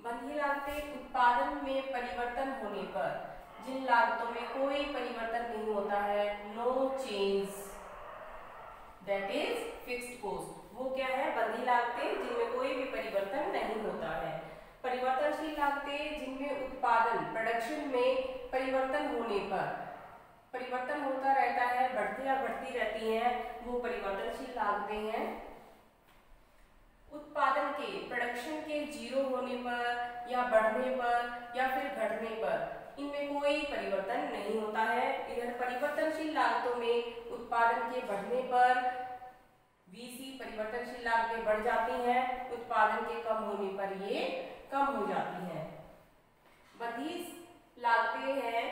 बंधी लागतें उत्पादन में परिवर्तन होने पर, जिन लागतों में कोई परिवर्तन नहीं होता है, no change, that is fixed cost. वो क्या है? बंधी लागतें जिनमें कोई भी परिवर्तन नहीं होता है। परिवर्तनशील लागतें जिनमें उत्पादन प्रोडक्शन में परिवर्तन होने पर परिवर्तन होता रहता है, बढ़ती या घटती रहती हैं, वो परिवर्तनशील लागतें हैं। उत्पादन के प्रोडक्शन के जीरो होने पर या बढ़ने पर या फिर घटने पर इनमें कोई परिवर्तन नहीं होता है। इधर परिवर्तनशील लागतों में उत्पादन के बढ़ने पर वीसी परिवर्तनशील लागतें बढ़ जाती हैं, उत्पादन के कम होने पर ये कम हो जाती हैं। बंधी लागतें हैं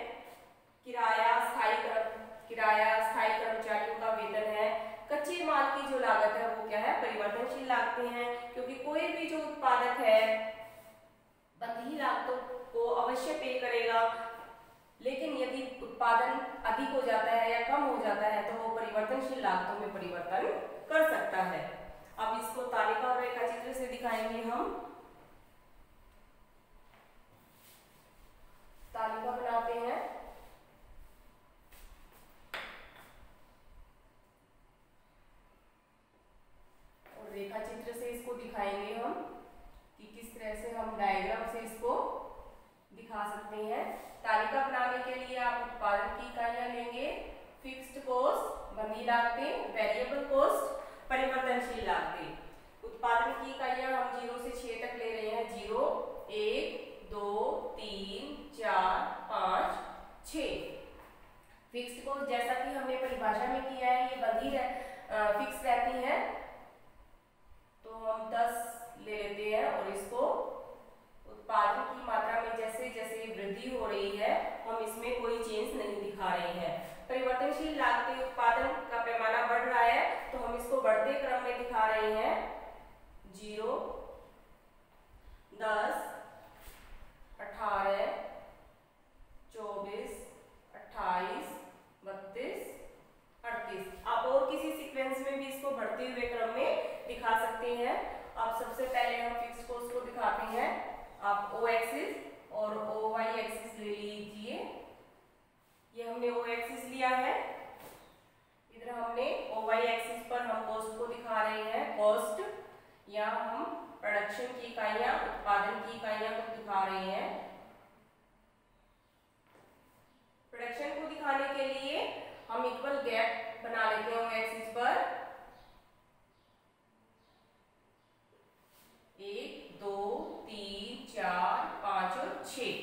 किराया, स्थायी कर्मचारियों का वेतन है। कच्चे माल की जो लागत है वो क्या है? परिवर्तनशील लागतें हैं, क्योंकि कोई भी जो उत्पादक है बंधी लागतों को अवश्य पे करेगा, लेकिन यदि उत्पादन अधिक हो जाता है या कम हो जाता है तो वो परिवर्तनशील लागतों में परिवर्तन कर सकता है। अब इसको तालिका और रेखा चित्र से दिखाएंगे हम। तालिका बनाते हैं और रेखा चित्र से इसको दिखाएंगे हम कि किस तरह से हम डायग्राम से इसको दिखा सकते हैं। तालिका बनाने के लिए आप उत्पादन की इकाइयां लेंगे, फिक्स्ड कॉस्ट बंधी लागतें, वेरिएबल कॉस्ट परिवर्तनशील लागतें। उत्पादन की इकाइयां हम 0 से 6 तक ले रहे हैं। 0, 1, 2, 3, 4, 5, 6। फिक्स्ड कॉस्ट जैसा कि हमने परिभाषा में किया है, ये बंधी फिक्स रहती है, तो हम 10 ले लेते हैं और इसको उत्पादन की मात्रा में जैसे जैसे वृद्धि हो रही है हम इसमें कोई चेंज नहीं दिखा रहे हैं। परिवर्तनशील लागतें उत्पादन का पैमाना बढ़ रहा है तो हम इसको बढ़ते क्रम में दिखा रहे हैं। 0, 10, 18, 24, 28, 32, 38। आप और किसी सीक्वेंस में भी इसको बढ़ते हुए क्रम में दिखा सकते हैं। अब सबसे पहले हम फिक्स्ड कॉस्ट को दिखाते हैं। आप ओ एक्सिस और ओ वाई एक्सिस ले लीजिए। ये हमने ओ एक्सिस लिया है, इधर हमने ओ वाई एक्सिस पर हम कॉस्ट को दिखा रहे हैं। कॉस्ट या हम प्रोडक्शन की इकाइयां, उत्पादन की इकाइयां को दिखा रहे हैं। प्रोडक्शन को दिखाने के लिए हम इक्वल गैप बना लेते हैं ओ एक्सिस पर। 1, 2, 3, 4, 5 और 6।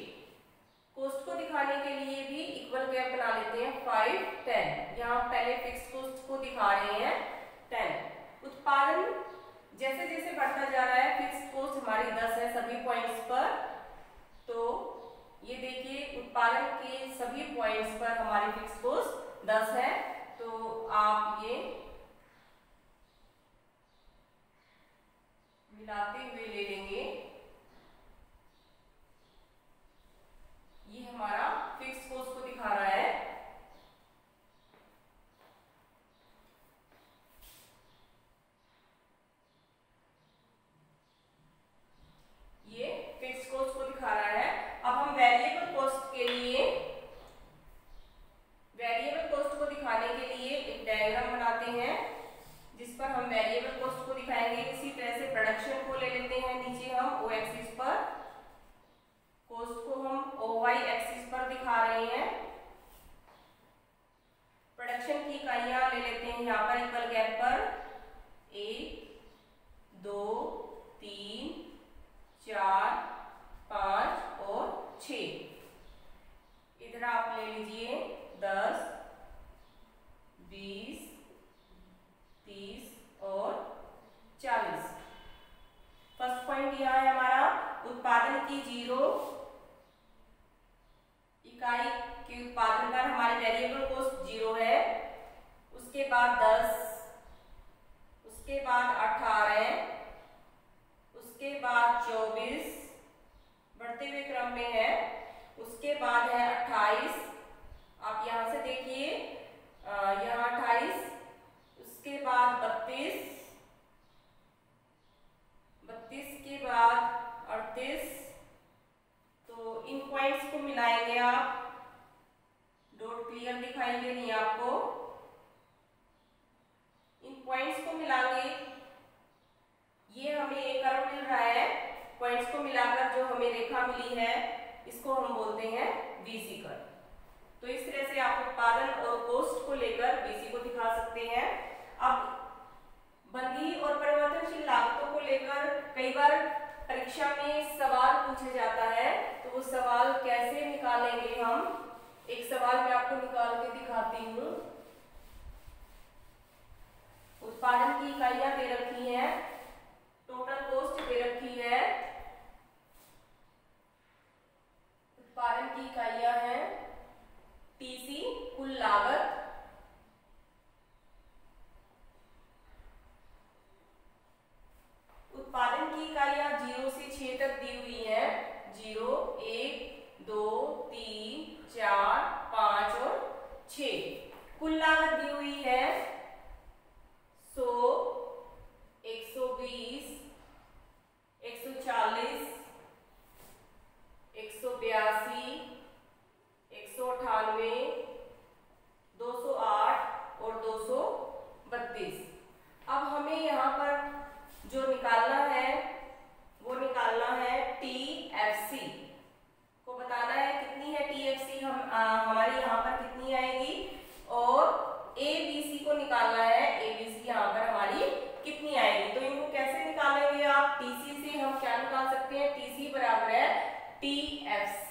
कॉस्ट को दिखाने के लिए भी इक्वल गैप बना लेते हैं। 5, 10। यहाँ पहले फिक्स्ड कॉस्ट को दिखा रहे हैं 10। उत्पादन जैसे जैसे बढ़ता जा रहा है, फिक्स्ड कॉस्ट हमारी 10 है सभी पॉइंट्स पर। तो ये देखिए उत्पादन के सभी पॉइंट्स पर हमारी फिक्स्ड कॉस्ट 10 है। तो आप ये मिलाते हुए ले लेंगे। ये हमारा फिक्स्ड कॉस्ट को दिखा रहा है। ये फिक्स्ड कॉस्ट को दिखा रहा है। अब हम वेरिएबल कॉस्ट के लिए, वेरिएबल कॉस्ट को दिखाने के लिए एक डायग्राम बनाते हैं जिस पर हम वेरिएबल कॉस्ट को दिखाएंगे। इसी तरह से प्रोडक्शन को ले लेते हैं नीचे हम ओ एक्सिस पर, कॉस्ट को हम ओ वाई एक्सिस पर दिखा रहे हैं। प्रोडक्शन की इकाइयां ले लेते हैं यहाँ पर इक्वल गैप पर। 1, 2, 3, 4, 5 और 6। इधर आप ले लीजिए 10, 20, 30 और 40। फर्स्ट पॉइंट यह है हमारा उत्पादन की 0 इकाई के उत्पादन पर हमारी वेरिएबल कॉस्ट 0 है। उसके बाद 10, उसके बाद 18, उसके बाद 24 बढ़ते हुए क्रम में है, उसके बाद है 28। आप यहां से देखिए यहाँ 28, उसके बाद 32, 32 के बाद 38, पॉइंट्स को मिलाएंगे आप, डॉट क्लियर दिखाई दे रही है आपको, इन पॉइंट्स को मिलाएंगे, ये हमें एक कर्व मिल रहा है, पॉइंट्स को मिलाकर जो हमें रेखा मिली है इसको हम बोलते हैं बीसी कर्व। तो इस तरह से आप उत्पादन और कॉस्ट को लेकर बीसी को दिखा सकते हैं। अब बंधी और परिवर्तनशील लागतों को लेकर कई बार परीक्षा में सवाल पूछा जाता है, तो वो सवाल कैसे निकालेंगे हम, एक सवाल मैं आपको निकाल के दिखाती हूँ। उत्पादन की इकाइयां दे रखी हैं, टोटल कॉस्ट दे रखी है, उत्पादन की इकाइयां हैं टीसी कुल लागत, उत्पादन की इकाइयां 0 से 6 तक दी हुई है, 0, 1, 2, 3, 4, 5 और 6। कुल लागत दी हुई है 100, 120, 140, 182, 198, 208 और 232। अब हमें यहाँ पर जो निकालना है वो निकालना है TFC को बताना है कितनी है TFC हमारी यहाँ पर कितनी आएगी, और ABC को निकालना है, ABC यहाँ पर हमारी कितनी आएगी। तो इनको कैसे निकालेंगे आप, TC से हम क्या निकाल सकते हैं, TC बराबर है TFC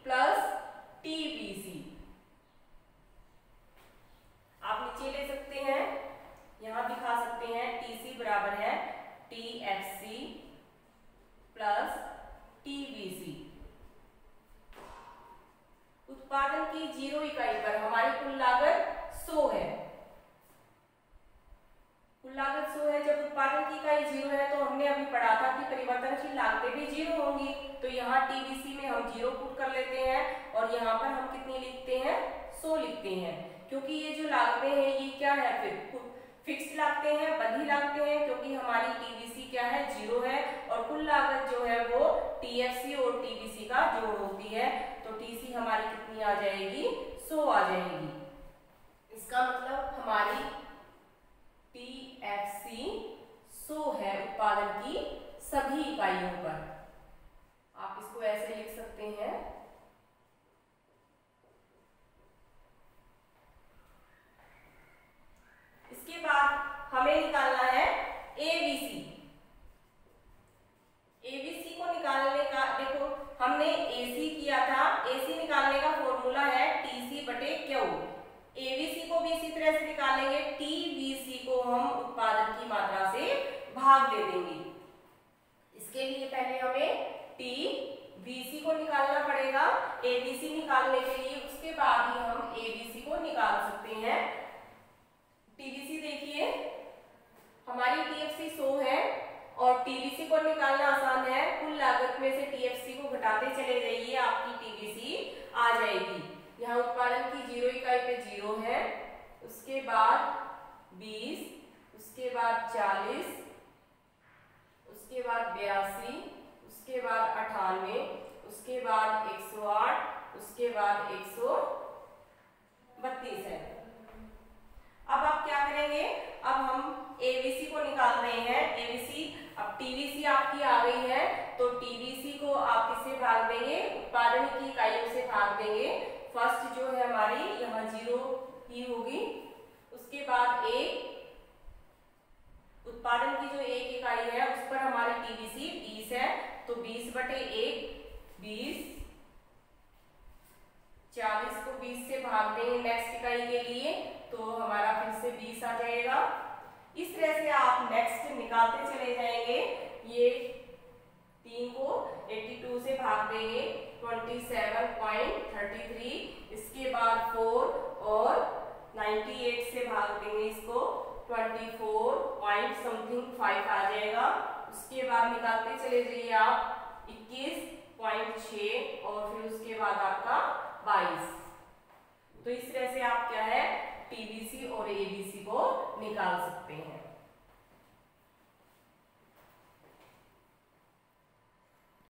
प्लस TBC। आप नीचे ले सकते हैं, यहां दिखा सकते हैं TC बराबर है TFC प्लस TBC। उत्पादन की 0 इकाई पर हमारी कुल लागत 100 है, कुल लागत 100 है। जब उत्पादन की इकाई 0 है तो हमने अभी पढ़ा था कि परिवर्तनशील लागतें भी 0 होंगी, तो यहाँ TBC में हम 0 पुट कर लेते हैं और यहाँ पर हम कितनी लिखते हैं, 100 लिखते हैं, क्योंकि ये जो लागतें हैं ये क्या है, फिर फिक्स्ड लागतें हैं, बंधी लागतें हैं, क्योंकि हमारी TBC क्या है, 0 है, और कुल लागत जो है वो TFC और TBC का जोड़ होती है। तो TC हमारी कितनी आ जाएगी, 100 आ जाएगी। इसका मतलब हमारी TFC 100 है उत्पादन की सभी इकाइयों पर। आप इसको ऐसे लिख सकते हैं, इसके बाद हमें निकालना है ABC। ABC को निकालने का, देखो हमने AC किया था, AC निकालने का फॉर्मूला है TC/Q। ABC को भी इसी तरह से निकालेंगे, TBC को हम उत्पादन की मात्रा से भाग दे देंगे। इसके लिए पहले हमें TBC को निकालना पड़ेगा ABC निकालने के लिए, उसके बाद ही हम ABC को निकाल सकते हैं। TBC देखिए, हमारी TFC 100 है और TBC को निकालना आसान है, कुल लागत में से TFC को घटाते चले जाइए, आपकी TBC आ जाएगी। यहाँ उत्पादन की 0 इकाई पे 0 है, उसके बाद 20, उसके बाद 40, उसके बाद 82, उसके बाद 98, उसके बाद 108, उसके बाद 132 है। अब आप क्या करेंगे, अब हम ABC को निकाल रहे हैं, ABC, अब TBC आपकी आ गई है, तो TBC को आप किससे भाग देंगे, उत्पादन की इकाइयों से भाग देंगे। फर्स्ट जो है हमारी यहाँ 0 ही होगी, उसके बाद 1, उत्पादन की जो 1 इकाई है उस पर हमारी TBC 20 है, तो 20/1 20, 40 को 20 से भाग देंगे नेक्स्ट इकाई के लिए, तो हमारा फिर से 20 आ जाएगा। इस तरह से आप नेक्स्ट निकालते चले जाएंगे। ये 3 को 82 से भाग देंगे 27.33, इसके बाद 4 और 98 से भाग देंगे इसको 24.5 आ जाएगा। उसके बाद निकालते चले जाइए आप 21.6 और फिर उसके बाद आपका 22। तो इस तरह से आप क्या है TBC और ABC को निकाल सकते हैं।